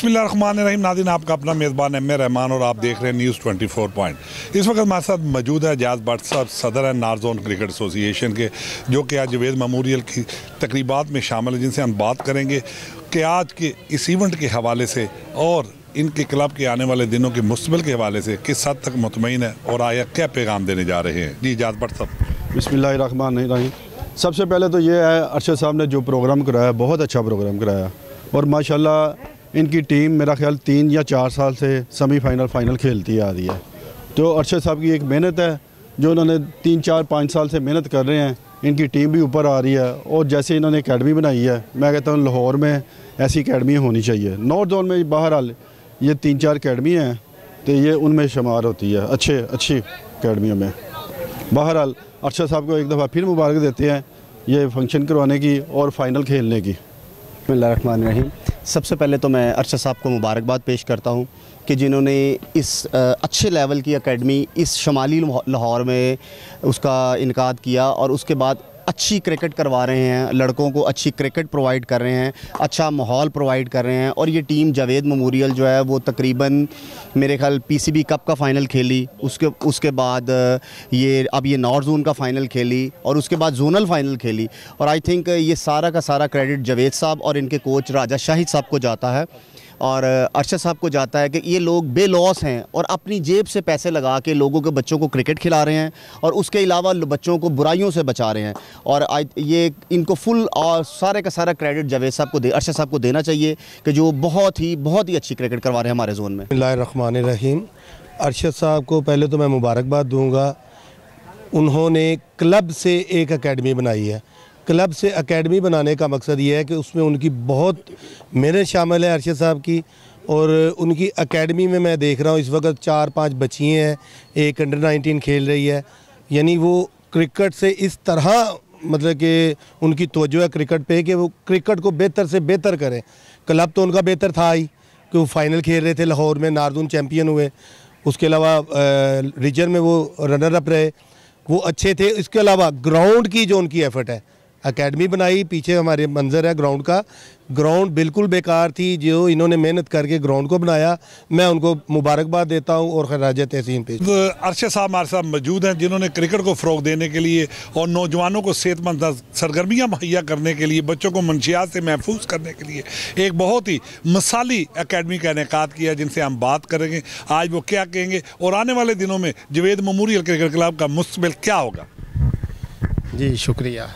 बिस्मिल्लाहिर्रहमानिर्रहीम। नाज़रीन, आपका अपना मेज़बान एम ए रहमान और आप देख रहे हैं न्यूज़ 24 पॉइंट। इस वक्त हमारे साथ मौजूद है जाज भट्ट साहब, सदर है नारजोन क्रिकेट एसोसिएशन के, जो कि आज जवेद मेमोरियल की तकरीबात में शामिल है, जिनसे हम बात करेंगे कि आज के इस इवेंट के हवाले से और इनके क्लब के आने वाले दिनों के मुस्तकबिल के हवाले से किस हद तक मुतमईन है और आया क्या पैगाम देने जा रहे हैं। जी जाज भट्ट साहब। बिस्मिल्लाहिर्रहमानिर्रहीम। सबसे पहले तो ये है, अरशद साहब ने जो प्रोग्राम कराया बहुत अच्छा प्रोग्राम कराया और माशाल्लाह इनकी टीम मेरा ख्याल 3 या 4 साल से सेमीफाइनल फाइनल खेलती आ रही है। तो अरशद साहब की एक मेहनत है जो उन्होंने 3, 4, 5 साल से मेहनत कर रहे हैं। इनकी टीम भी ऊपर आ रही है और जैसे इन्होंने एकेडमी बनाई है, मैं कहता हूँ लाहौर में ऐसी एकेडमी होनी चाहिए। नॉर्थ जोन में बहरहाल ये 3-4 एकेडमी हैं तो ये उनमें शुमार होती है, अच्छी एकेडमियों में। बहरहाल अरशद साहब को एक दफ़ा फिर मुबारक देते हैं ये फंक्शन करवाने की और फ़ाइनल खेलने की। बिस्मिल्लाहिर्रहमानिर्रहीम। सबसे पहले तो मैं अरशद साहब को मुबारकबाद पेश करता हूँ कि जिन्होंने इस अच्छे लेवल की एकेडमी इस शुमाली लाहौर में उसका इनकाद किया और उसके बाद अच्छी क्रिकेट करवा रहे हैं, लड़कों को अच्छी क्रिकेट प्रोवाइड कर रहे हैं, अच्छा माहौल प्रोवाइड कर रहे हैं। और ये टीम जवेद मेमोरियल जो है वो तकरीबन मेरे ख्याल पीसीबी कप का फ़ाइनल खेली, उसके बाद ये नॉर्थ जोन का फ़ाइनल खेली और उसके बाद जोनल फ़ाइनल खेली। और आई थिंक ये सारा का सारा क्रेडिट जवेद साहब और इनके कोच राजा शाहिद साहब को जाता है और अरशद साहब को जाता है कि ये लोग बेलॉस हैं और अपनी जेब से पैसे लगा के लोगों के बच्चों को क्रिकेट खिला रहे हैं और उसके अलावा बच्चों को बुराइयों से बचा रहे हैं। और ये इनको फुल और सारे का सारा क्रेडिट जवेद साहब को अरशद साहब को देना चाहिए कि जो बहुत ही अच्छी क्रिकेट करवा रहे हैं हमारे जोन में। बिस्मिल्लाहिर्रहमानिर्रहीम। अरशद साहब को पहले तो मैं मुबारकबाद दूँगा। उन्होंने क्लब से एक एकेडमी बनाई है। क्लब से एकेडमी बनाने का मकसद ये है कि उसमें उनकी बहुत मेहनत शामिल है अरशद साहब की। और उनकी एकेडमी में मैं देख रहा हूँ इस वक्त 4-5 बच्चियाँ हैं, एक अंडर 19 खेल रही है। यानी वो क्रिकेट से इस तरह मतलब कि उनकी तवज्जो है क्रिकेट पे कि वो क्रिकेट को बेहतर से बेहतर करें। क्लब तो उनका बेहतर था ही कि वो फाइनल खेल रहे थे लाहौर में, नारजून चैम्पियन हुए। उसके अलावा रीजन में वो रनर अप रहे, वो अच्छे थे। इसके अलावा ग्राउंड की जो उनकी एफर्ट है, एकेडमी बनाई, पीछे हमारे मंजर है ग्राउंड का, ग्राउंड बिल्कुल बेकार थी, जो इन्होंने मेहनत करके ग्राउंड को बनाया। मैं उनको मुबारकबाद देता हूं और खराज तहसीन पेश। अरशद साहब हमारे साथ मौजूद हैं जिन्होंने क्रिकेट को फ़रोग देने के लिए और नौजवानों को सेहतमंद सरगर्मियाँ मुहैया करने के लिए, बच्चों को मंशियात से महफूज करने के लिए एक बहुत ही मिसाली एकेडमी का इनेकाद किया, जिनसे हम बात करेंगे आज वो क्या कहेंगे और आने वाले दिनों में जवेद मेमोरियल क्रिकेट क्लब का मुस्तकबिल क्या होगा। जी शुक्रिया।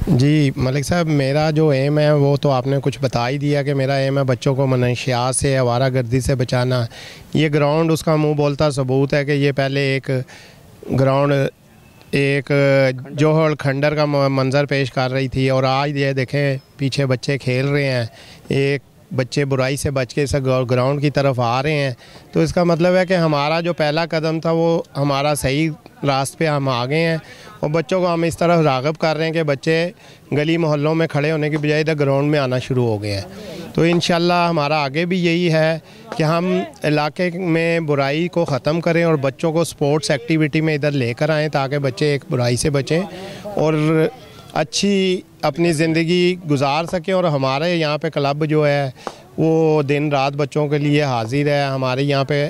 जी मलिक साहब, मेरा जो एम है वो तो आपने कुछ बता ही दिया कि मेरा एम है बच्चों को मनशियात से, आवारागर्दी से बचाना। ये ग्राउंड उसका मुंह बोलता सबूत है कि ये पहले एक ग्राउंड एक जोहर खंडर का मंज़र पेश कर रही थी और आज ये देखें पीछे बच्चे खेल रहे हैं, एक बच्चे बुराई से बच के इस ग्राउंड की तरफ आ रहे हैं। तो इसका मतलब है कि हमारा जो पहला कदम था वो हमारा सही रास्ते पे हम आ गए हैं और बच्चों को हम इस तरफ राग़िब कर रहे हैं कि बच्चे गली मोहल्लों में खड़े होने की बजाय इधर ग्राउंड में आना शुरू हो गए हैं। तो इंशाल्लाह हमारा आगे भी यही है कि हम इलाके में बुराई को ख़त्म करें और बच्चों को स्पोर्ट्स एक्टिविटी में इधर लेकर आएँ ताकि बच्चे एक बुराई से बचें और अच्छी अपनी ज़िंदगी गुजार सकें। और हमारे यहाँ पे क्लब जो है वो दिन रात बच्चों के लिए हाजिर है। हमारे यहाँ पे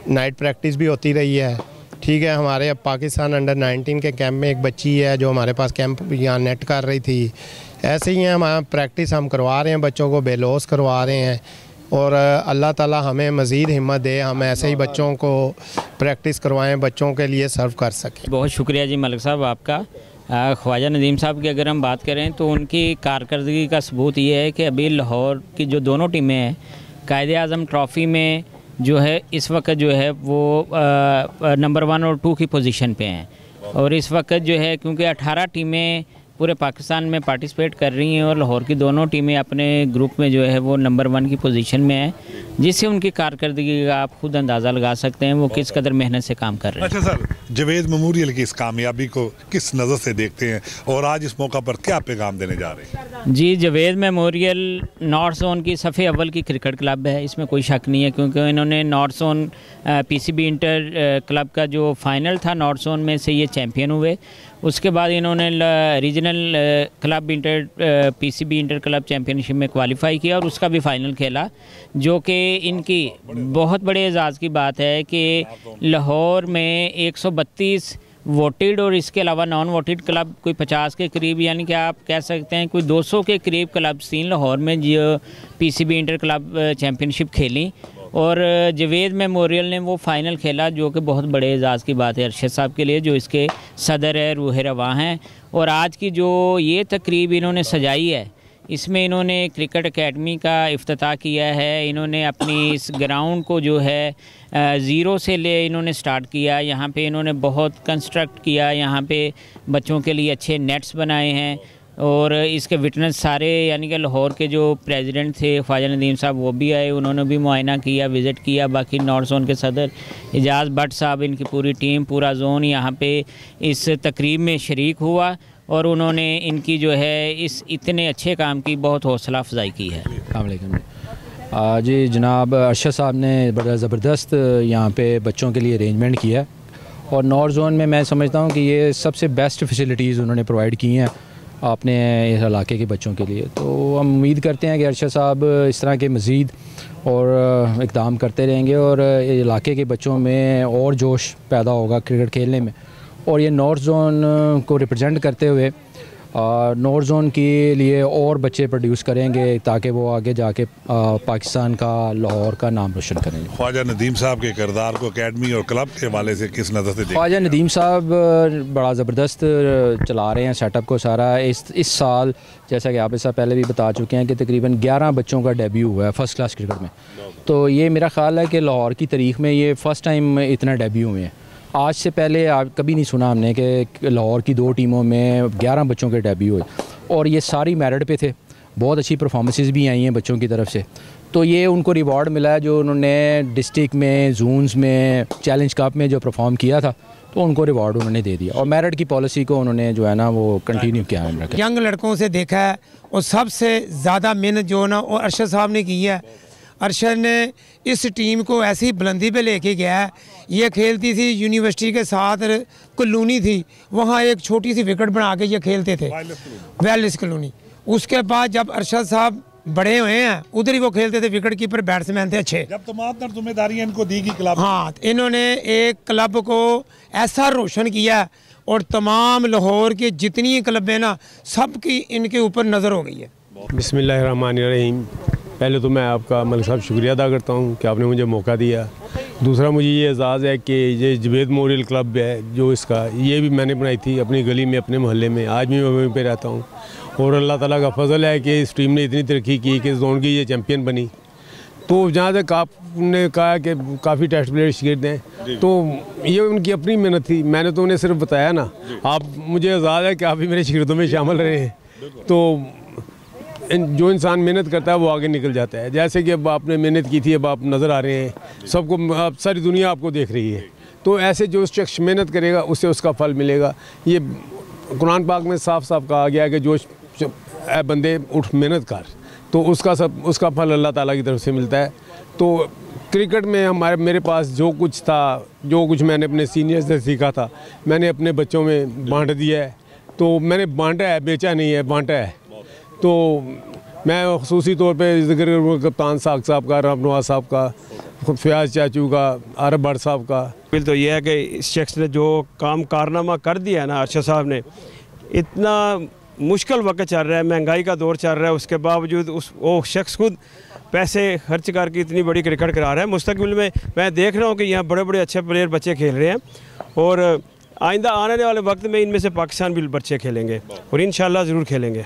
नाइट प्रैक्टिस भी होती रही है। ठीक है, हमारे अब पाकिस्तान अंडर 19 के कैंप में एक बच्ची है जो हमारे पास कैंप यहाँ नेट कर रही थी। ऐसे ही हमारा प्रैक्टिस हम करवा रहे हैं, बच्चों को बेलौस करवा रहे हैं और अल्लाह ताला हमें मज़ीद हिम्मत दे, हम ऐसे ही बच्चों को प्रैक्टिस करवाएँ, बच्चों के लिए सर्व कर सकें। बहुत शुक्रिया जी मलिक साहब आपका। ख्वाजा नदीम साहब की अगर हम बात करें तो उनकी कारकर्दगी का सबूत ये है कि अभी लाहौर की जो दोनों टीमें हैं कायदे आज़म ट्रॉफ़ी में जो है इस वक्त जो है वो नंबर 1 और 2 की पोजीशन पे हैं। और इस वक्त जो है क्योंकि 18 टीमें पूरे पाकिस्तान में पार्टिसिपेट कर रही हैं और लाहौर की दोनों टीमें अपने ग्रुप में जो है वो नंबर 1 की पोजीशन में हैं। जिससे उनकी कारकर्दगी का आप खुद अंदाज़ा लगा सकते हैं वो किस कदर मेहनत से काम कर रहे हैं। अच्छा सर, जावेद मेमोरियल की इस कामयाबी को किस नज़र से देखते हैं और आज इस मौका पर क्या पैगाम देने जा रहे हैं? जी, जावेद मेमोरियल नॉर्थ जोन की सफ़े अव्वल की क्रिकेट क्लब है, इसमें कोई शक नहीं है, क्योंकि इन्होंने north zone PCB inter club का जो फाइनल था नॉर्थ जोन में से ये चैम्पियन हुए। उसके बाद इन्होंने regional club inter PCB inter club championship में क्वालिफाई किया और उसका भी फ़ाइनल खेला, जो कि इनकी बहुत बड़े एजाज़ की बात है कि लाहौर में 132 वोटेड और इसके अलावा नॉन वोटेड क्लब कोई 50 के करीब, यानी कि आप कह सकते हैं कोई 200 के करीब क्लब्स थी लाहौर में जो पीसीबी इंटर क्लब चैम्पियनशिप खेली, और जावेद मेमोरियल ने वो फ़ाइनल खेला, जो कि बहुत बड़े एजाज़ की बात है अरशद साहब के लिए, जो इसके सदर है, रूह रवां हैं। और आज की जो ये तकरीब इन्होंने सजाई है, इसमें इन्होंने क्रिकेट एकेडमी का इफ्तिताह किया है। इन्होंने अपनी इस ग्राउंड को जो है ज़ीरो से ले इन्होंने स्टार्ट किया। यहाँ पे इन्होंने बहुत कंस्ट्रक्ट किया, यहाँ पे बच्चों के लिए अच्छे नेट्स बनाए हैं, और इसके विटनेस सारे यानी कि लाहौर के जो प्रेसिडेंट थे ख्वाजा नदीम साहब वो भी आए, उन्होंने भी मुआयना किया, विज़िट किया। बाकी नॉर्थ जोन के सदर एजाज़ भट्ट साहब, इनकी पूरी टीम, पूरा जोन यहाँ पे इस तकरीब में शरीक हुआ और उन्होंने इनकी जो है इस इतने अच्छे काम की बहुत हौसला अफजाई की है। जी जनाब, अरशद साहब ने बड़ा ज़बरदस्त यहाँ पे बच्चों के लिए अरेंजमेंट किया और नॉर्थ जोन में मैं समझता हूँ कि ये सबसे बेस्ट फैसिलिटीज़ उन्होंने प्रोवाइड की हैं अपने इस इलाके के बच्चों के लिए। तो हम उम्मीद करते हैं कि अरशद साहब इस तरह के मज़ीद और इक़दाम करते रहेंगे और इलाके के बच्चों में और जोश पैदा होगा क्रिकेट खेलने में, और ये नॉर्थ जोन को रिप्रेजेंट करते हुए नॉर्थ जोन के लिए और बच्चे प्रोड्यूस करेंगे ताकि वो आगे जाके पाकिस्तान का, लाहौर का नाम रोशन करेंगे। ख्वाजा नदीम साहब के किरदार को एकेडमी और क्लब के हवाले से किस नज़र से देखते हैं? ख्वाजा नदीम साहब बड़ा ज़बरदस्त चला रहे हैं सेटअप को सारा। इस साल जैसा कि आप इससे पहले भी बता चुके हैं कि तकरीबन 11 बच्चों का डेब्यू हुआ है फ़र्स्ट क्लास क्रिकेट में। तो ये मेरा ख़्याल है कि लाहौर की तारीख़ में ये फ़र्स्ट टाइम इतना डेब्यू हुए हैं। आज से पहले आप कभी नहीं सुना हमने कि लाहौर की 2 टीमों में 11 बच्चों के डेब्यू हुए, और ये सारी मेरिट पे थे। बहुत अच्छी परफॉर्मेंसेस भी आई हैं बच्चों की तरफ से। तो ये उनको रिवॉर्ड मिला है जो उन्होंने डिस्ट्रिक्ट में, जोन्स में, चैलेंज कप में जो परफॉर्म किया था, तो उनको रिवॉर्ड उन्होंने दे दिया और मेरिट की पॉलिसी को उन्होंने जो है ना वो कंटिन्यू किया है। यंग लड़कों से देखा है और सबसे ज़्यादा मेहनत जो ना वो अरशद साहब ने की है। अरशद ने इस टीम को ऐसी बुलंदी पे लेके गया है। ये खेलती थी यूनिवर्सिटी के साथ, कॉलोनी थी, वहाँ एक छोटी सी विकेट बना के ये खेलते थे, वेलिस कॉलोनी। उसके बाद जब अरशद साहब बड़े हुए हैं उधर ही वो खेलते थे, विकेट कीपर, बैट्समैन थे अच्छे। जब तमाम जिम्मेदारियां इनको दी गई क्लब, हाँ, इन्होंने एक क्लब को ऐसा रोशन किया और तमाम लाहौर के जितनी क्लब है ना, सब की इनके ऊपर नज़र हो गई है। बिस्मिल्लाहिर्रहमानिर्रहीम। पहले तो मैं आपका मलिक साहब शुक्रिया अदा करता हूँ कि आपने मुझे मौका दिया। दूसरा, मुझे ये एजाज़ है कि ये जावेद मेमोरियल क्लब है जो इसका, ये भी मैंने बनाई थी अपनी गली में, अपने मोहल्ले में। आज भी मैं वहीं पे रहता हूँ और अल्लाह ताला का फजल है कि इस टीम ने इतनी तरक्की की कि जोन की ये चैम्पियन बनी। तो जहाँ तक आपने कहा कि काफ़ी टेस्ट प्लेयर शिगिर्द हैं, तो ये उनकी अपनी मेहनत थी, मैंने तो उन्हें सिर्फ बताया ना। आप, मुझे एजाज़ है कि आप भी मेरे शिगिर्दों में शामिल रहे हैं। तो जो इंसान मेहनत करता है वो आगे निकल जाता है। जैसे कि अब आपने मेहनत की थी, अब आप नज़र आ रहे हैं, सबको, अब सारी दुनिया आपको देख रही है। तो ऐसे जो शख्स मेहनत करेगा उससे उसका फल मिलेगा। ये कुरान पाक में साफ साफ कहा गया है कि जो बंदे उठ मेहनत कर, तो उसका फल अल्लाह ताला की तरफ से मिलता है। तो क्रिकेट में मेरे पास जो कुछ था, जो कुछ मैंने अपने सीनियर से सीखा था, मैंने अपने बच्चों में बांट दिया है। तो मैंने बांटा है, बेचा नहीं है, बांटा है। तो मैं ख़ुसूसी तौर पे ज़िक्र करूँगा कप्तान साग साहब का, राम नवाज साहब का, फयाज चाचू का, आरब भट्ट साहब का। बिल तो ये है कि इस शख्स ने जो काम कारनामा कर दिया है ना, अरशद साहब ने, इतना मुश्किल वक्त चल रहा है, महंगाई का दौर चल रहा है, उसके बावजूद वो शख्स खुद पैसे खर्च करके इतनी बड़ी क्रिकेट करा रहा है। मुस्तकबिल में मैं देख रहा हूँ कि यहाँ बड़े बड़े अच्छे प्लेयर बच्चे खेल रहे हैं और आइंदा आने वाले वक्त में इनमें से पाकिस्तान भी बच्चे खेलेंगे और इंशाल्लाह ज़रूर खेलेंगे।